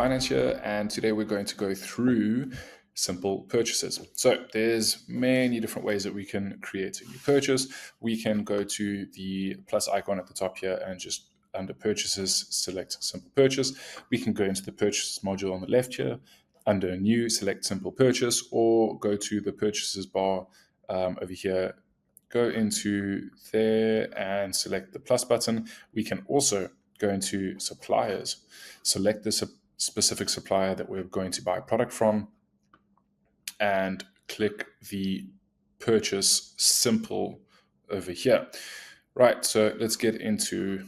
Finance here, and today we're going to go through simple purchases. So there's many different ways that we can create a new purchase. We can go to the plus icon at the top here and just under purchases, select simple purchase. We can go into the purchases module on the left here, under new, select simple purchase, or go to the purchases bar over here, go into there and select the plus button. We can also go into suppliers, select the specific supplier that we're going to buy a product from, and click the purchase simple over here. Right, so let's get into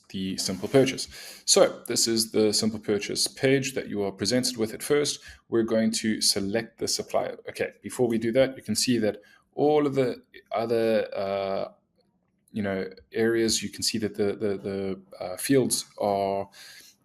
the simple purchase. So this is the simple purchase page that you are presented with at first. We're going to select the supplier. Okay, before we do that, you can see that all of the other areas, you can see that the fields are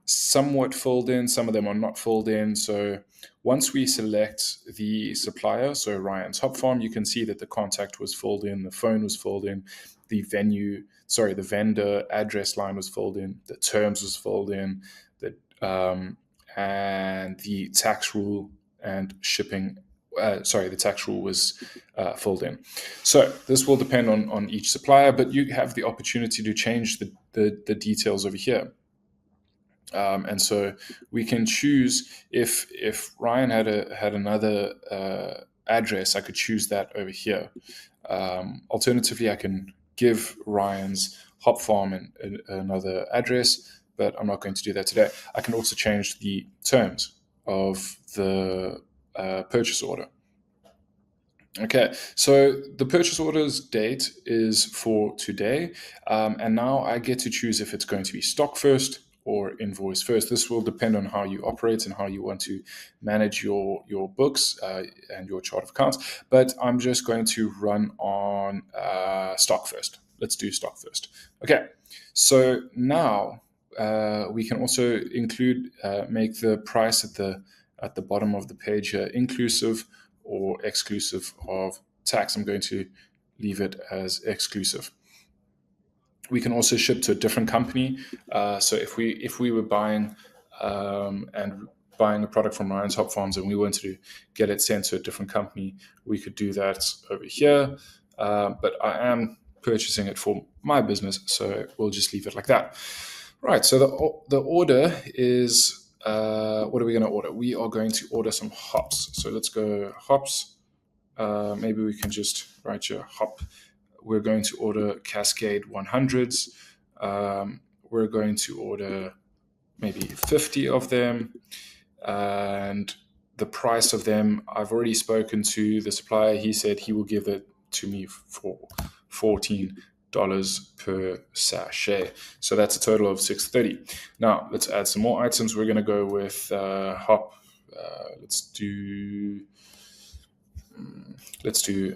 somewhat filled in, some of them are not filled in. So once we select the supplier, so Ryan's Hop Farm, you can see that the contact was filled in, the phone was filled in, the vendor address line was filled in, the terms was filled in, and the tax rule and shipping. The tax rule was filled in. So this will depend on each supplier, but you have the opportunity to change the details over here. And so we can choose if Ryan had another address, I could choose that over here. Alternatively, I can give Ryan's Hop Farm another address, but I'm not going to do that today. I can also change the terms of the purchase order. Okay, so the purchase order's date is for today, and now I get to choose if it's going to be stock first or invoice first. This will depend on how you operate and how you want to manage your books and your chart of accounts, but I'm just going to run on stock first. Let's do stock first. Okay, so now we can also make the price at the bottom of the page here inclusive or exclusive of tax. I'm going to leave it as exclusive. We can also ship to a different company. So if we were buying a product from Ryan's Hop Farms and we wanted to get it sent to a different company, we could do that over here. But I am purchasing it for my business, so we'll just leave it like that. Right, so the order is, what are we going to order? We are going to order some hops. So let's go hops. Maybe we can just write here hop. We're going to order Cascade 100s. We're going to order maybe 50 of them. And the price of them, I've already spoken to the supplier. He said he will give it to me for $14 per sachet. So that's a total of $6.30. Now let's add some more items. We're going to go with hop. Let's do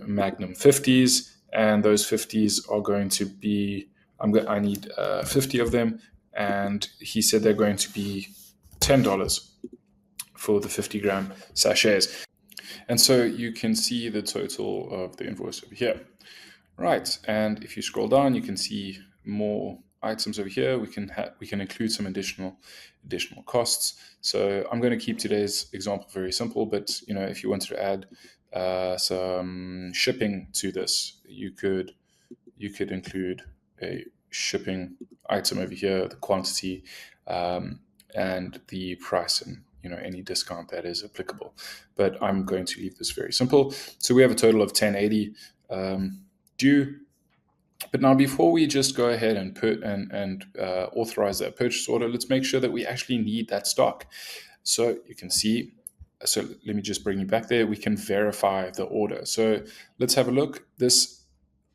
Magnum 50s, and those 50s are going to be, I need 50 of them, and he said they're going to be $10 for the 50 gram sachets. And so you can see the total of the invoice over here. Right, and if you scroll down, you can see more items over here. We can include some additional costs. So I'm going to keep today's example very simple, but if you wanted to add some shipping to this, you could include a shipping item over here, the quantity, and the price, and any discount that is applicable. But I'm going to leave this very simple. So we have a total of 1080 due. But now, before we just go ahead and authorize that purchase order, let's make sure that we actually need that stock. So you can see. So let me just bring you back there. We can verify the order. So let's have a look. This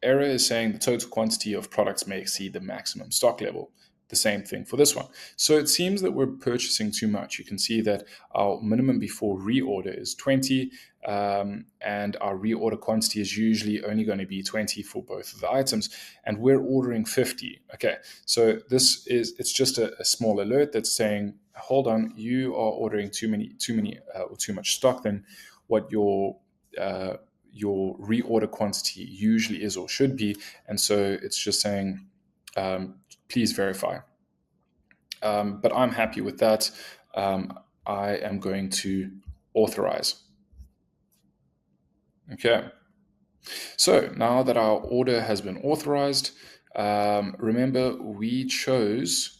error is saying the total quantity of products may exceed the maximum stock level. The same thing for this one. So it seems that we're purchasing too much. You can see that our minimum before reorder is 20, and our reorder quantity is usually only going to be 20 for both of the items, and we're ordering 50. Okay, so it's just a small alert that's saying, hold on, you are ordering too much stock than what your reorder quantity usually is or should be, and so it's just saying, please verify. But I'm happy with that. I am going to authorize. Okay. So now that our order has been authorized, remember we chose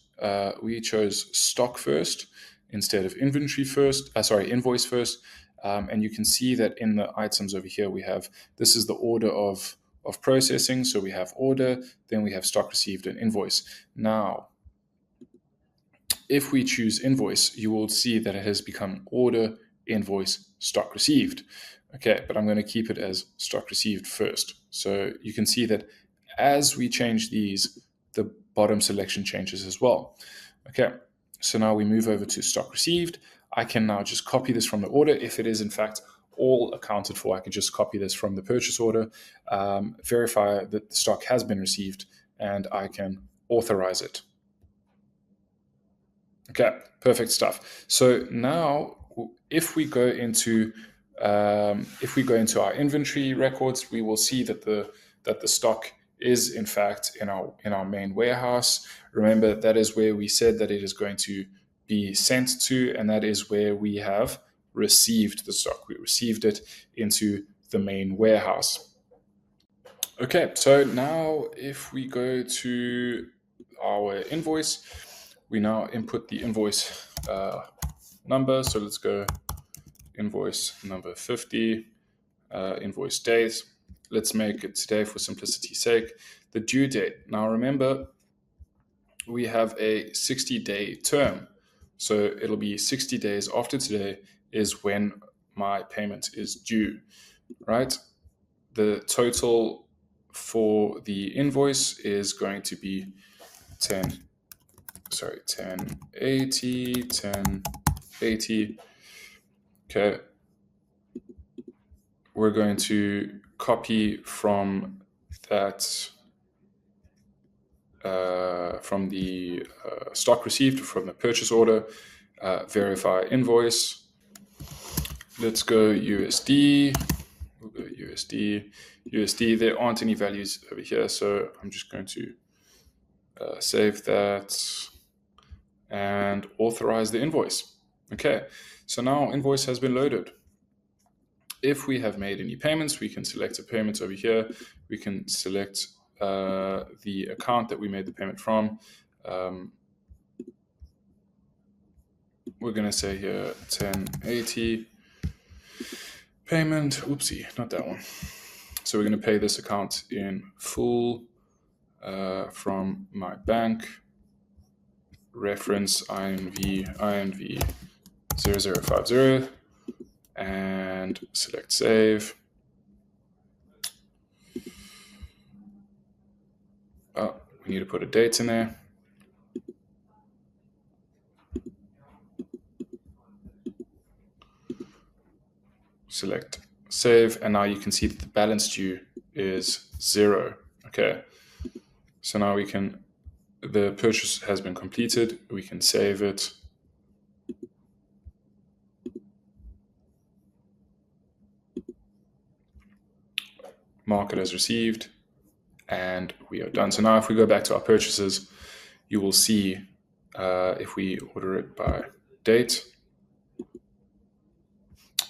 stock first instead of inventory first. Invoice first. And you can see that in the items over here we have, this is the order of processing. So we have order, then we have stock received and invoice. Now, if we choose invoice, you will see that it has become order, invoice, stock received. Okay, but I'm going to keep it as stock received first. So you can see that as we change these, the bottom selection changes as well. Okay, so now we move over to stock received. I can now just copy this from the order. If it is in fact all accounted for, I can just copy this from the purchase order, verify that the stock has been received, and I can authorize it. Okay, perfect stuff. So now, if we go into our inventory records, we will see that the stock is in fact in our main warehouse. Remember, that is where we said that it is going to be sent to, and that is where we have received the stock. We received it into the main warehouse. Okay, so now if we go to our invoice, we now input the invoice number. So let's go invoice number 50, invoice date. Let's make it today for simplicity's sake. The due date. Now remember, we have a 60-day term. So it'll be 60 days after today is when my payment is due, right? The total for the invoice is going to be 1080. Okay. We're going to copy from that, from the stock received, from the purchase order, verify invoice. Let's go USD. We'll go USD. There aren't any values over here, so I'm just going to save that and authorize the invoice. Okay, so now invoice has been loaded. If we have made any payments, we can select a payment over here. We can select the account that we made the payment from. We're going to say here 1080 payment. Oopsie, not that one. So we're going to pay this account in full from my bank. Reference INV 0050, and select save. Oh, we need to put a date in there. Select save, and now you can see that the balance due is 0. Okay, so now the purchase has been completed. We can save it. Mark it as received, and we are done. So now if we go back to our purchases, you will see if we order it by date,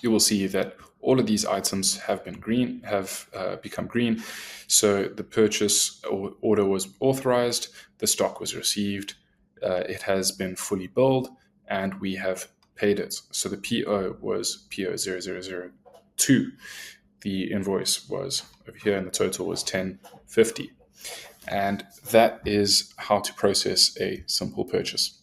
you will see that all of these items have become green. So the purchase order was authorized, the stock was received, it has been fully billed, and we have paid it. So the PO was PO 0002. The invoice was over here, and the total was 1050. And that is how to process a simple purchase.